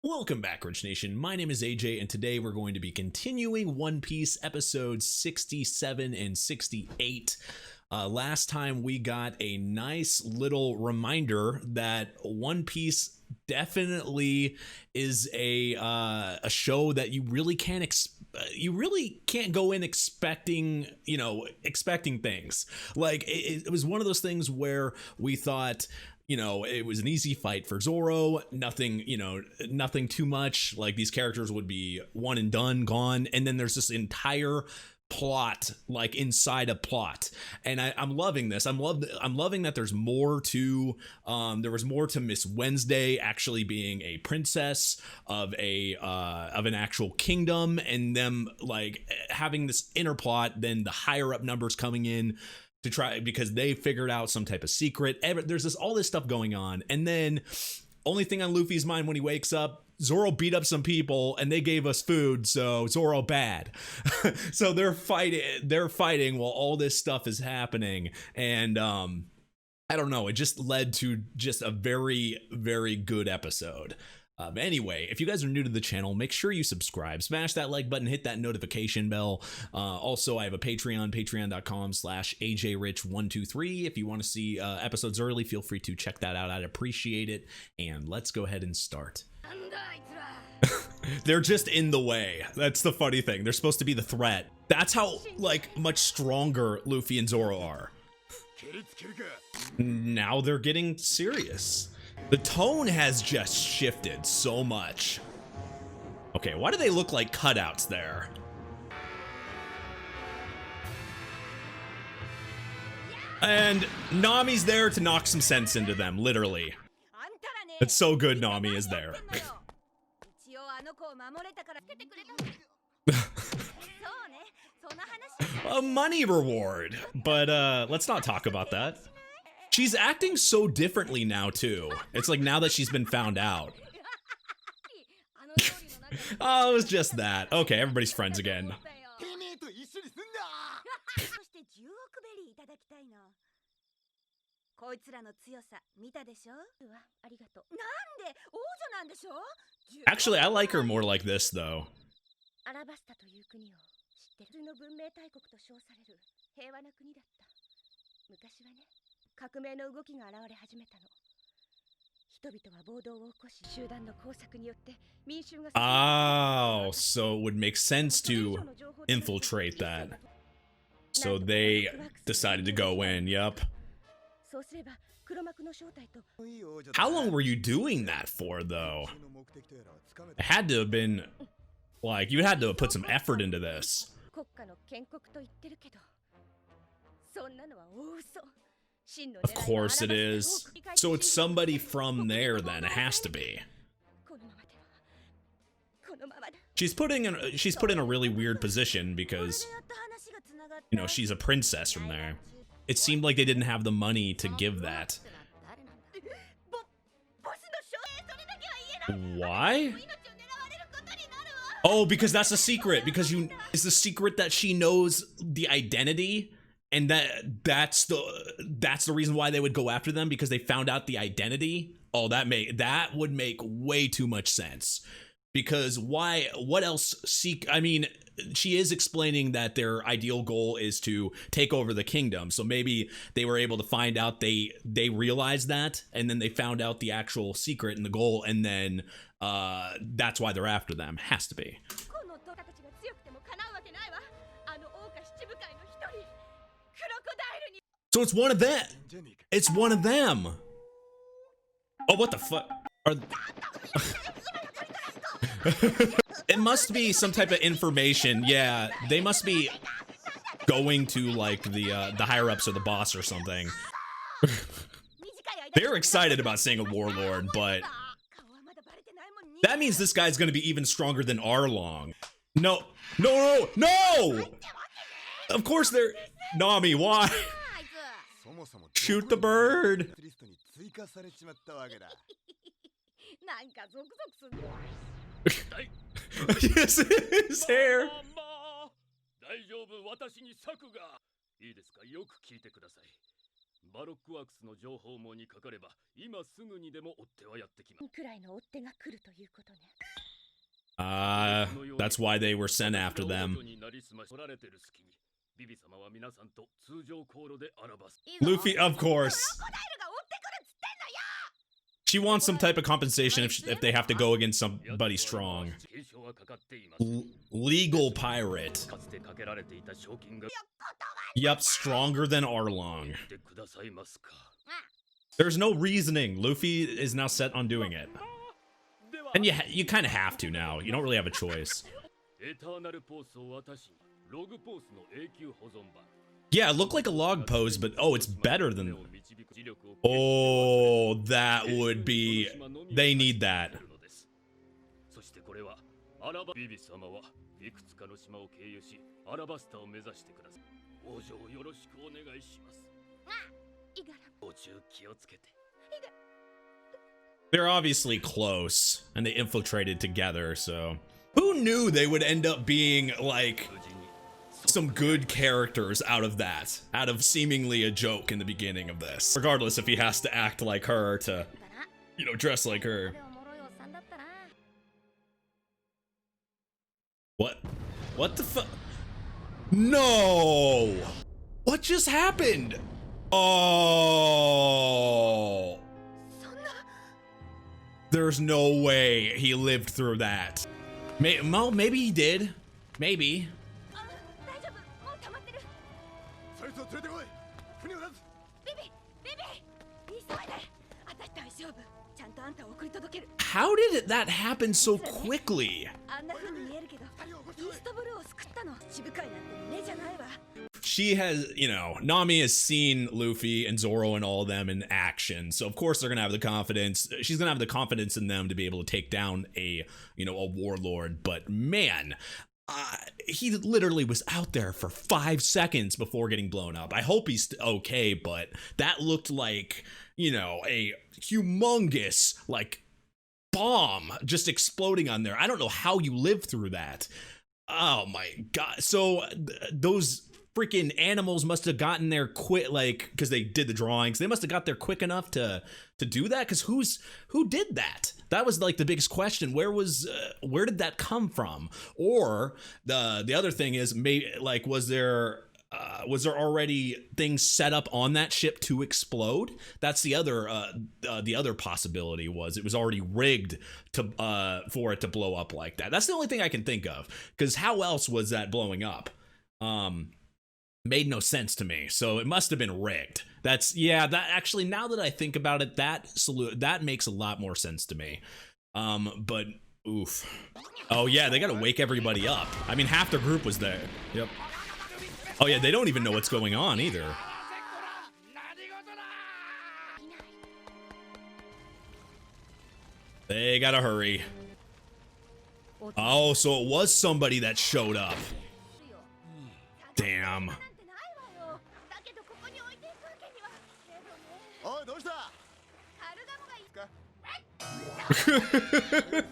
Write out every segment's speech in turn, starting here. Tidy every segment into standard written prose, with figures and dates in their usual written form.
Welcome back, Rich Nation. My name is AJ, and today we're going to be continuing One Piece episodes 67 and 68. Last time we got a nice little reminder that One Piece definitely is a show that you really can't go in expecting things. Like it was one of those things where we thought, it was an easy fight for Zoro. Nothing too much. Like, these characters would be one and done, gone. And then there's this entire plot, like inside a plot. And I'm loving this. I'm loving that there's more to, there was more to Miss Wednesday actually being a princess of an actual kingdom, and them like having this inner plot, then the higher up numbers coming in to try, because they figured out some type of secret. There's all this stuff going on, and then only thing on Luffy's mind when he wakes up, Zoro beat up some people and they gave us food, so Zoro bad. So they're fighting while all this stuff is happening, and I don't know, it just led to just a very, very good episode. Anyway, if you guys are new to the channel, make sure you subscribe, smash that like button, hit that notification bell. Also, I have a Patreon, patreon.com/ajrich123. If you want to see episodes early, feel free to check that out. I'd appreciate it. And let's go ahead and start. They're just in the way. That's the funny thing. They're supposed to be the threat. That's how, like, much stronger Luffy and Zoro are. Now they're getting serious. The tone has just shifted so much. Okay, why do they look like cutouts there? And Nami's there to knock some sense into them, literally. It's so good Nami is there. A money reward, but let's not talk about that. She's acting so differently now, too. It's like now that she's been found out. Oh, it was just that. Okay, everybody's friends again. Actually, I like her more like this, though. Oh, so it would make sense to infiltrate that. So they decided to go in, yup. How long were you doing that for, though? It had to have been, like, you had to have put some effort into this. Of course it is. So it's somebody from there then, it has to be. She's put in a really weird position because, she's a princess from there. It seemed like they didn't have the money to give that. Why? Oh, because that's a secret. Because it's the secret that she knows the identity. And that's the reason why they would go after them, because they found out the identity. Oh, that would make way too much sense. Because why? What else? I mean, she is explaining that their ideal goal is to take over the kingdom. So maybe they were able to find out, they realized that, and then they found out the actual secret and the goal, and then that's why they're after them. Has to be. So it's one of them. It's one of them. Oh, what the fuck? It must be some type of information. Yeah, they must be going to, like, the higher ups or the boss or something. They're excited about seeing a warlord, but that means this guy's gonna be even stronger than Arlong. No. Of course they're... Nami, why? Shoot the bird. Yes, his hair. That's why they were sent after them. Luffy, of course. She wants some type of compensation if they have to go against somebody strong. Legal pirate. Yep, stronger than Arlong. There's no reasoning. Luffy is now set on doing it. And you kind of have to now. You don't really have a choice. Yeah, it looked like a log pose, but oh, it's better than... Oh, that would be... They need that. They're obviously close, and they infiltrated together, so... Who knew they would end up being, like, some good characters out of that? Out of seemingly a joke in the beginning of this. Regardless if he has to act like her to, you know, dress like her. What? What the fuck? No! What just happened? Oh... There's no way he lived through that. Maybe he did. Maybe. How did that happen so quickly? She has, you know, Nami has seen Luffy and Zoro and all of them in action, so of course they're gonna have the confidence. She's gonna have the confidence in them to be able to take down a, you know, a warlord. But man, he literally was out there for 5 seconds before getting blown up. I hope he's okay, but that looked like, you know, a humongous, like, bomb just exploding on there. I don't know how you lived through that. Oh my god. So those freaking animals must have gotten there quick, like, because they did the drawings. They must have got there quick enough to do that. Because who did that? That was like the biggest question. Where did that come from? Or the other thing is, maybe, like, was there already things set up on that ship to explode? That's the other possibility. Was it was already rigged to for it to blow up like that? That's the only thing I can think of. Because how else was that blowing up? Made no sense to me. So it must have been rigged. That actually, now that I think about it, that makes a lot more sense to me. But oof. Oh yeah, they gotta wake everybody up. I mean, half the group was there. Yep. Oh yeah, they don't even know what's going on either. They gotta hurry. Oh, so it was somebody that showed up. Damn.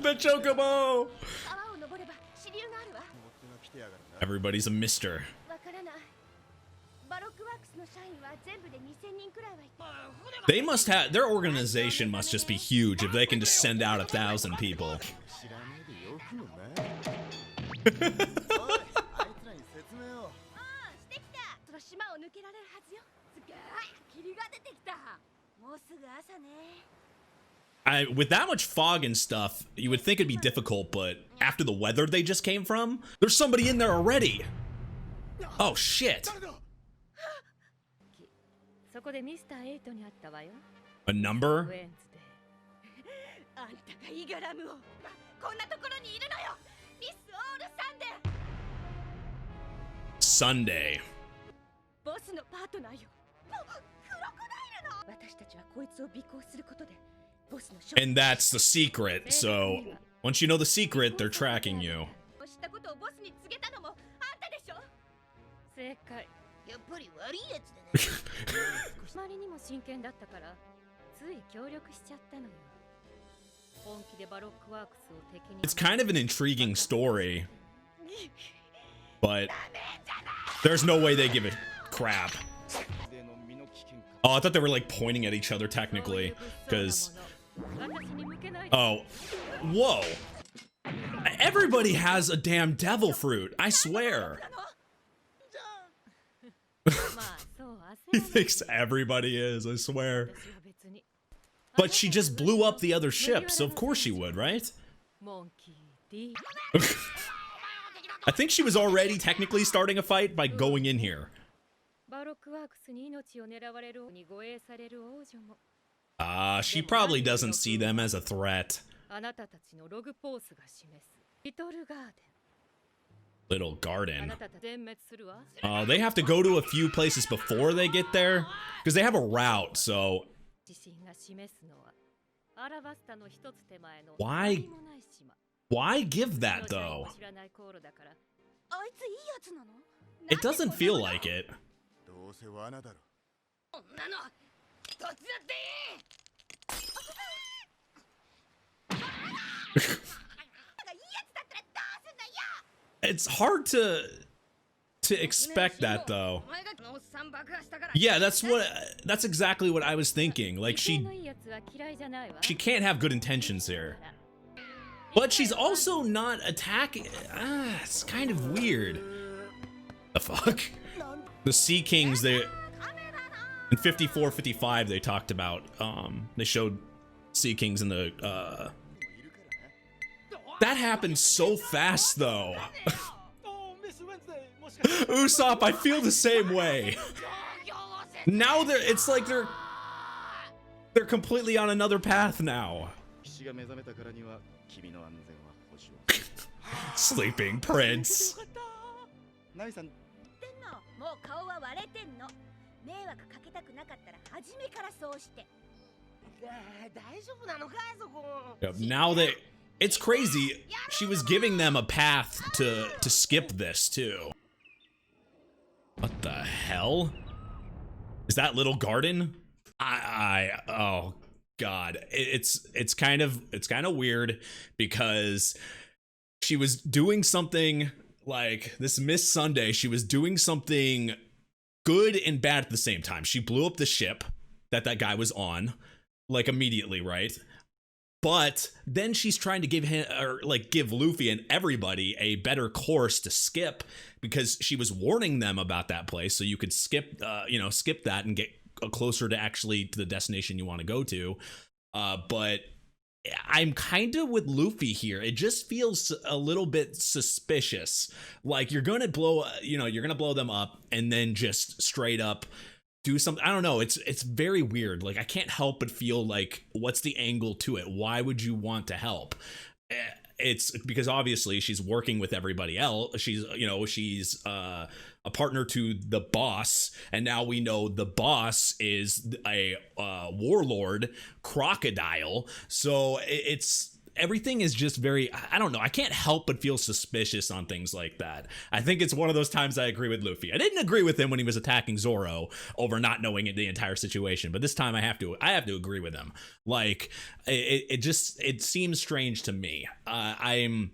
The chocobo! Everybody's a mister. They must have, their organization must just be huge if they can just send out 1,000 people. With that much fog and stuff, you would think it'd be difficult, but after the weather they just came from, there's somebody in there already. Oh shit. A number? Sunday. And that's the secret, so once you know the secret, they're tracking you. It's kind of an intriguing story, but there's no way they give a crap. Oh, I thought they were like pointing at each other technically, because... Oh, whoa. Everybody has a damn devil fruit, I swear. He thinks everybody is, I swear. But she just blew up the other ship, so of course she would, right? I think she was already technically starting a fight by going in here. She probably doesn't see them as a threat. Little garden. They have to go to a few places before they get there, because they have a route, so... Why give that, though? It doesn't feel like it. It's hard to expect that, though. Yeah, that's exactly what I was thinking. Like, she can't have good intentions here. But she's also not attacking. It's kind of weird. The fuck? The Sea Kings, they in 54, 55 they talked about, they showed Sea Kings in the that happened so fast, though. Usopp, I feel the same way. Now it's like they're completely on another path now. Sleeping Prince. Yep, now it's crazy. She was giving them a path to skip this too. What the hell? Is that little garden? Oh god. It's kind of weird because she was doing something like this Miss Sunday. She was doing something good and bad at the same time. She blew up the ship that guy was on, like, immediately, right? But then she's trying to give Luffy and everybody a better course to skip, because she was warning them about that place, so you could skip that and get closer to the destination you want to go to. But I'm kind of with Luffy here. It just feels a little bit suspicious. Like, you're gonna blow them up and then just straight up do something. I don't know. It's very weird. Like, I can't help but feel like, what's the angle to it? Why would you want to help? It's because obviously she's working with everybody else. She's a partner to the boss, and now we know the boss is a warlord crocodile. So everything is just very, I don't know. I can't help but feel suspicious on things like that. I think it's one of those times I agree with Luffy. I didn't agree with him when he was attacking Zoro over not knowing the entire situation, but this time I have to agree with him. Like, it seems strange to me. I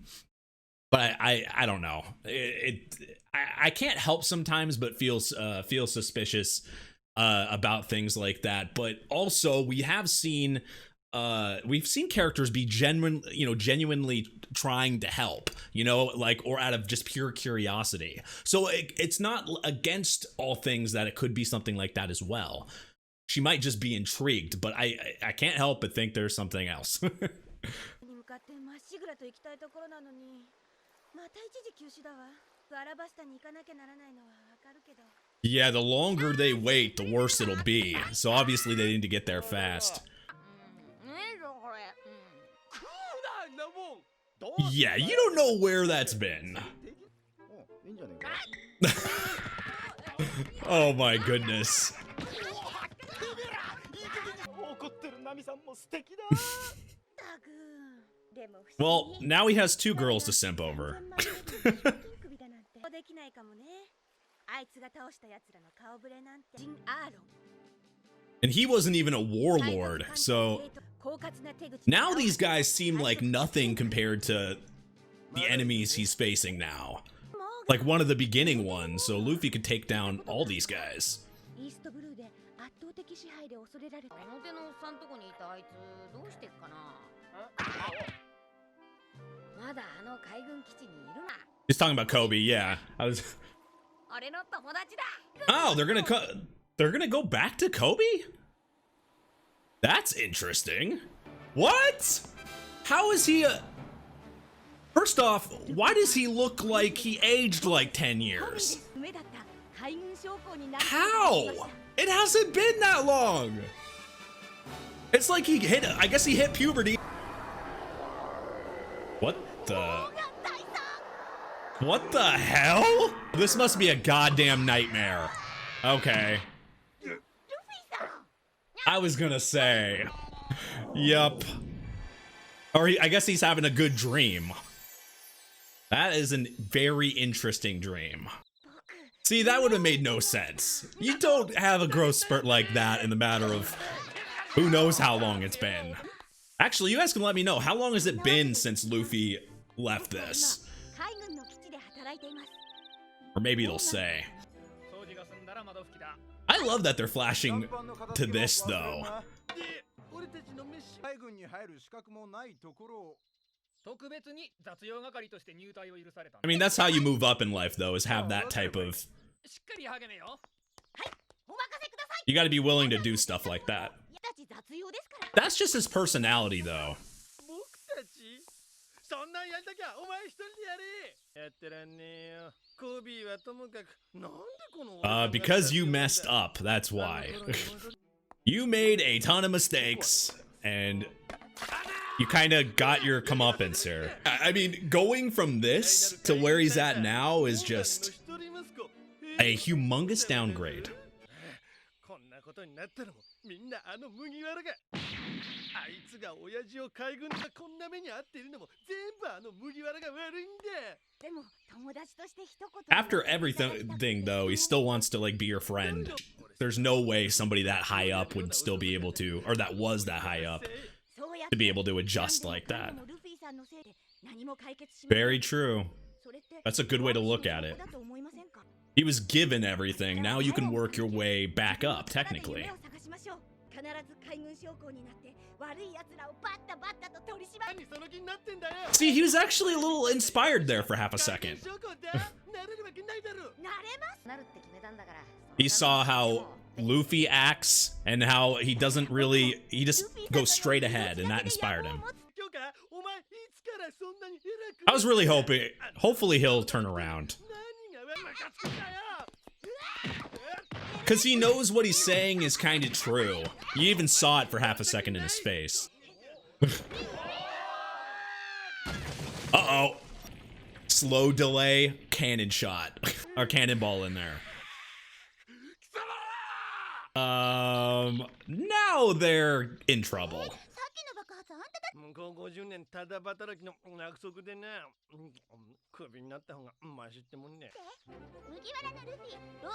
don't know. I can't help sometimes but feel suspicious about things like that. But also, we've seen characters be genuinely trying to help, or out of just pure curiosity. So it's not against all things that it could be something like that as well. She might just be intrigued, but I can't help but think there's something else. Yeah, the longer they wait, the worse it'll be. So obviously they need to get there fast. Yeah, you don't know where that's been. Oh my goodness. Well, now he has two girls to simp over. And he wasn't even a warlord, so now these guys seem like nothing compared to the enemies he's facing now. Like one of the beginning ones, so Luffy could take down all these guys. He's talking about Kobe, yeah. I was. Oh, they're gonna go back to Kobe? That's interesting. What? How is he a... First off, why does he look like he aged like 10 years? How? It hasn't been that long. It's like he hit, I guess he hit puberty. What the hell? This must be a goddamn nightmare. Okay. I was gonna say. Yup. Or I guess he's having a good dream. That is a very interesting dream. See, that would have made no sense. You don't have a growth spurt like that in the matter of who knows how long it's been. Actually, you guys can let me know, how long has it been since Luffy left this? Or maybe it'll say. I love that they're flashing to this, though. I mean, that's how you move up in life, though, is have that type of... You gotta be willing to do stuff like that. That's just his personality, though. Because you messed up, that's why. You made a ton of mistakes, and you kind of got your comeuppance here. I mean, going from this to where he's at now is just a humongous downgrade. After everything, though, he still wants to, like, be your friend. There's no way somebody that high up would still be able to, or that was that high up, to be able to adjust like that. Very true. That's a good way to look at it. He was given everything, now you can work your way back up, technically. See, he was actually a little inspired there for half a second. He saw how Luffy acts and how he doesn't really, he just goes straight ahead, and that inspired him. I was really hopefully he'll turn around. Because he knows what he's saying is kind of true. You even saw it for half a second in his face. Uh-oh. Slow delay, cannon shot. Or cannonball in there. Now they're in trouble.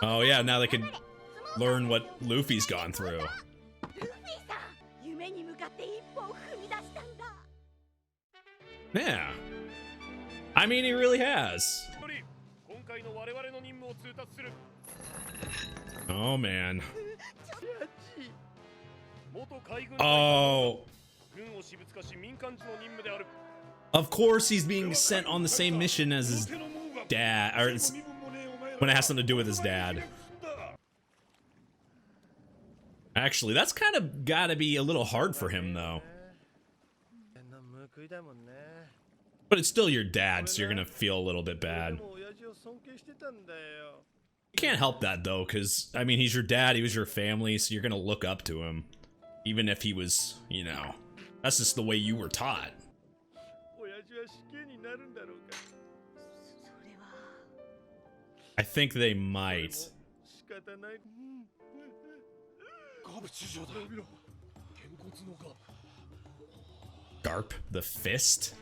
Oh yeah, now they can learn what Luffy's gone through. Yeah. I mean, he really has. Oh man. Oh. Of course he's being sent on the same mission as his dad, or when it has something to do with his dad. Actually, that's kind of gotta be a little hard for him, though. But it's still your dad, so you're gonna feel a little bit bad. You can't help that, though, because, I mean, he's your dad, he was your family, so you're gonna look up to him. Even if he was, you know, that's just the way you were taught. I think they might. Garp the Fist?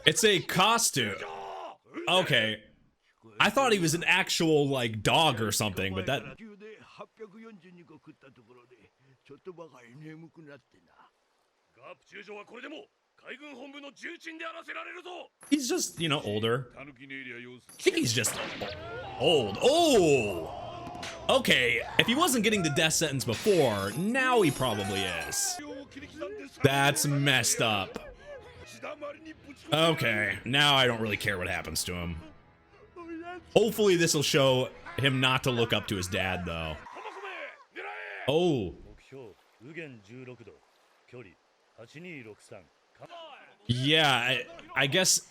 It's a costume. Okay. I thought he was an actual, like, dog or something, but that... He's just, you know, older. I think he's just old. Oh! Okay, if he wasn't getting the death sentence before, now he probably is. That's messed up. Okay, now I don't really care what happens to him. Hopefully this will show him not to look up to his dad, though. Oh. Yeah, I guess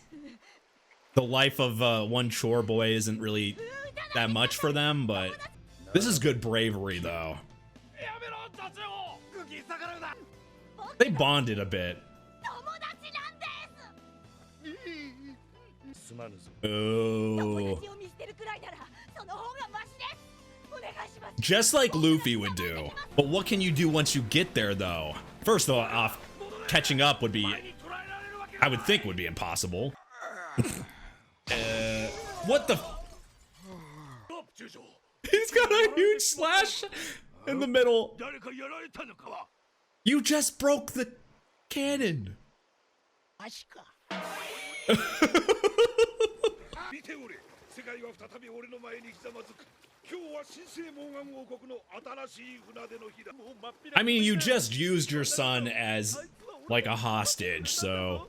the life of one chore boy isn't really that much for them, but this is good bravery, though. They bonded a bit. Oh. Just like Luffy would do. But what can you do once you get there, though? First off, catching up would be, I would think, would be impossible. What the? He's got a huge slash in the middle. You just broke the cannon. I mean, you just used your son as like a hostage, so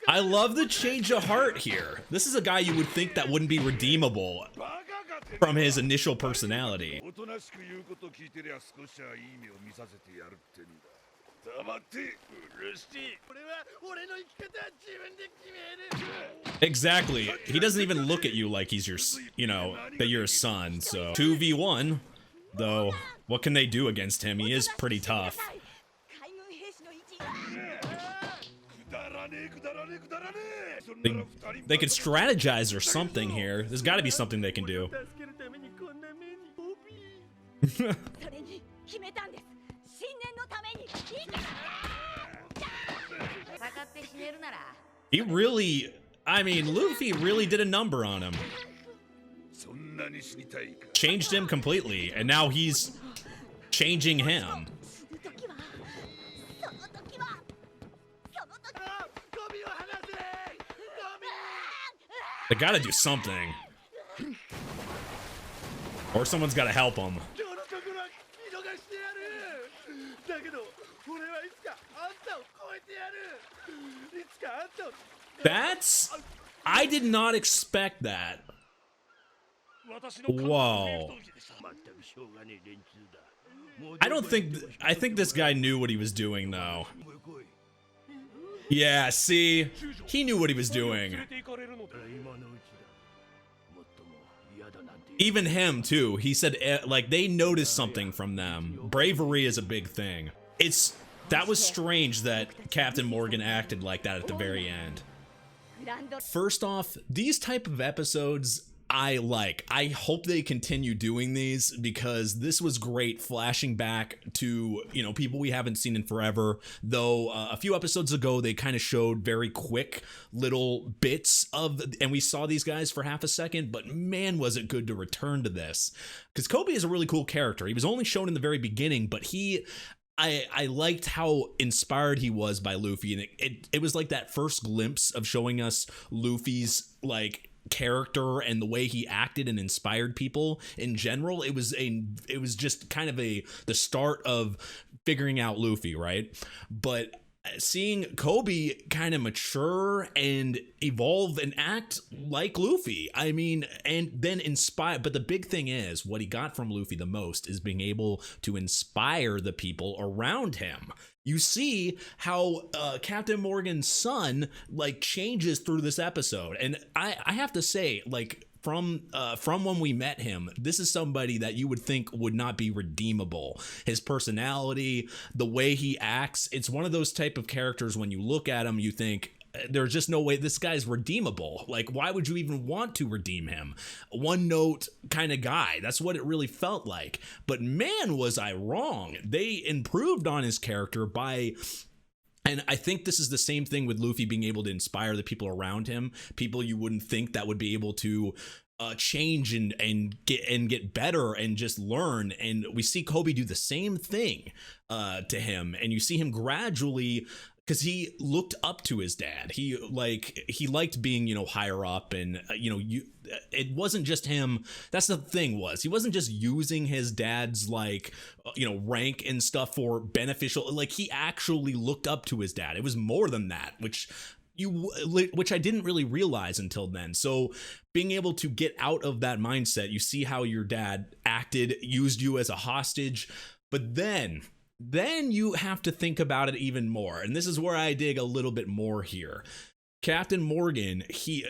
I love the change of heart here. This is a guy you would think that wouldn't be redeemable from his initial personality. Exactly. He doesn't even look at you like he's your, you know, that you're a son. So 2v1, though, what can they do against him? He is pretty tough. They could strategize or something here. There's got to be something they can do. He really, I mean, Luffy really did a number on him. Changed him completely, and now he's changing him. They gotta do something. Or someone's gotta help him. That's... I did not expect that. Whoa. I think this guy knew what he was doing, though. Yeah, see? He knew what he was doing. Even him, too. He said, like, they noticed something from them. Bravery is a big thing. That was strange that Captain Morgan acted like that at the very end. First off, these type of episodes I like. I hope they continue doing these because this was great, flashing back to, you know, people we haven't seen in forever. Though a few episodes ago, they kind of showed very quick little bits of, and we saw these guys for half a second, but man, was it good to return to this. Because Kobe is a really cool character. He was only shown in the very beginning, but I liked how inspired he was by Luffy, and it was like that first glimpse of showing us Luffy's like character and the way he acted and inspired people in general. It was just kind of the start of figuring out Luffy, right? But seeing Kobe kind of mature and evolve and act like Luffy, I mean, and then inspire. But the big thing is, what he got from Luffy the most is being able to inspire the people around him. You see how Captain Morgan's son like changes through this episode, and I have to say, like, from when we met him, this is somebody that you would think would not be redeemable. His personality, the way he acts, it's one of those type of characters when you look at him, you think, there's just no way this guy's redeemable. Like, why would you even want to redeem him? One note kind of guy. That's what it really felt like. But man, was I wrong. They improved on his character by... And I think this is the same thing with Luffy being able to inspire the people around him, people you wouldn't think that would be able to change and get better and just learn. And we see Kobe do the same thing to him, and you see him gradually because he looked up to his dad. He liked being, higher up, and it wasn't just him. That's the thing, was he wasn't just using his dad's rank and stuff for beneficial. Like, he actually looked up to his dad. It was more than that, which I didn't really realize until then. So being able to get out of that mindset, you see how your dad acted, used you as a hostage, but then you have to think about it even more. And this is where I dig a little bit more here. Captain Morgan,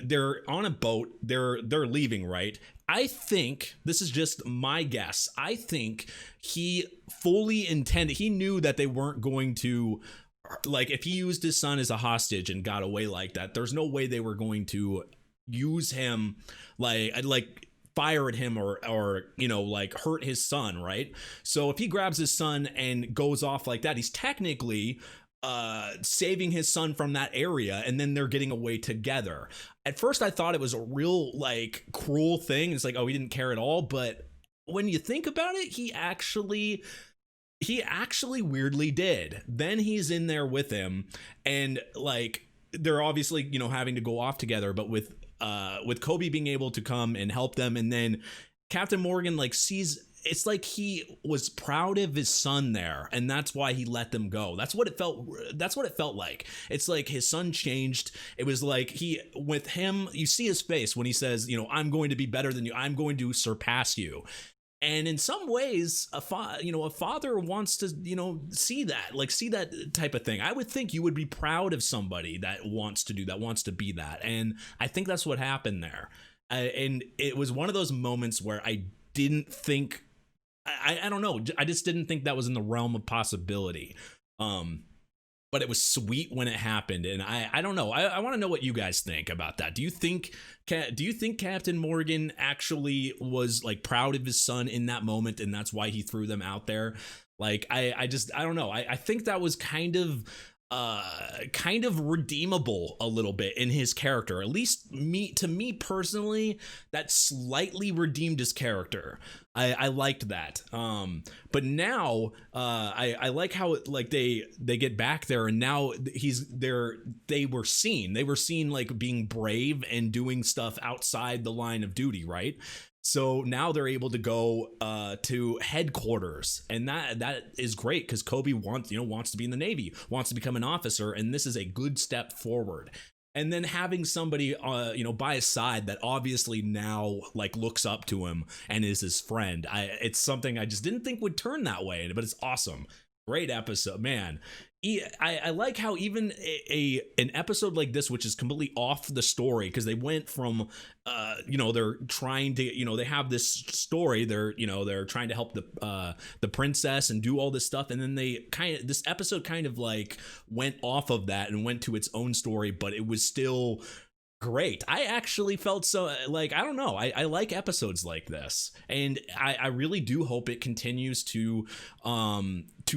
they're on a boat, they're leaving, right? I think, this is just my guess, I think he fully intended, he knew that they weren't going to, if he used his son as a hostage and got away like that, there's no way they were going to use him fire at him or hurt his son, right? So if he grabs his son and goes off like that, he's technically saving his son from that area, and then they're getting away together. At first I thought it was a real cruel thing. It's he didn't care at all, but when you think about it, he actually weirdly did. Then he's in there with him, and they're obviously having to go off together, but with Kobe being able to come and help them, and then Captain Morgan sees, it's he was proud of his son there, and that's why he let them go. That's what it felt like. It's his son changed. It was with him, you see his face when he says, I'm going to be better than you, I'm going to surpass you. And in some ways, a father wants to, see that type of thing. I would think you would be proud of somebody that wants to do that, wants to be that. And I think that's what happened there. And it was one of those moments where I didn't think, I don't know, I just didn't think that was in the realm of possibility. But it was sweet when it happened, and I don't know. I want to know what you guys think about that. Do you think Captain Morgan actually was proud of his son in that moment, and that's why he threw them out there? I don't know. I think that was kind of redeemable a little bit in his character. At least to me personally, that slightly redeemed his character. I liked that. But now I like how they get back there, and now they were seen being brave and doing stuff outside the line of duty, right? So now they're able to go to headquarters, and that is great because Kobe wants to be in the Navy, wants to become an officer, and this is a good step forward. And then having somebody by his side that obviously now looks up to him and is his friend. It's something I just didn't think would turn that way, but it's awesome. Great episode, man. I like how even an episode like this, which is completely off the story, because they went from they're trying to they have this story, they're trying to help the princess and do all this stuff, and then this episode kind of went off of that and went to its own story, but it was still great. I actually felt so I don't know, I like episodes like this, and I really do hope it continues to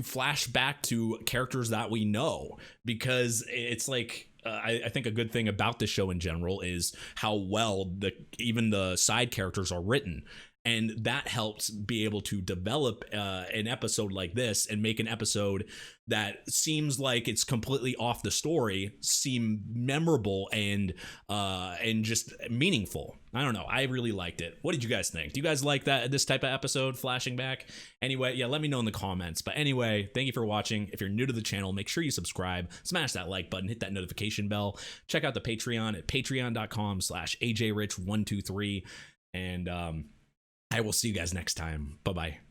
flash back to characters that we know, because it's I think a good thing about this show in general is how well even the side characters are written. And that helps be able to develop an episode like this and make an episode that seems like it's completely off the story seem memorable and just meaningful. I don't know. I really liked it. What did you guys think? Do you guys like this type of episode, flashing back? Anyway, yeah, let me know in the comments. But anyway, thank you for watching. If you're new to the channel, make sure you subscribe, smash that like button, hit that notification bell. Check out the Patreon at patreon.com/ajrich123. And I will see you guys next time. Bye-bye.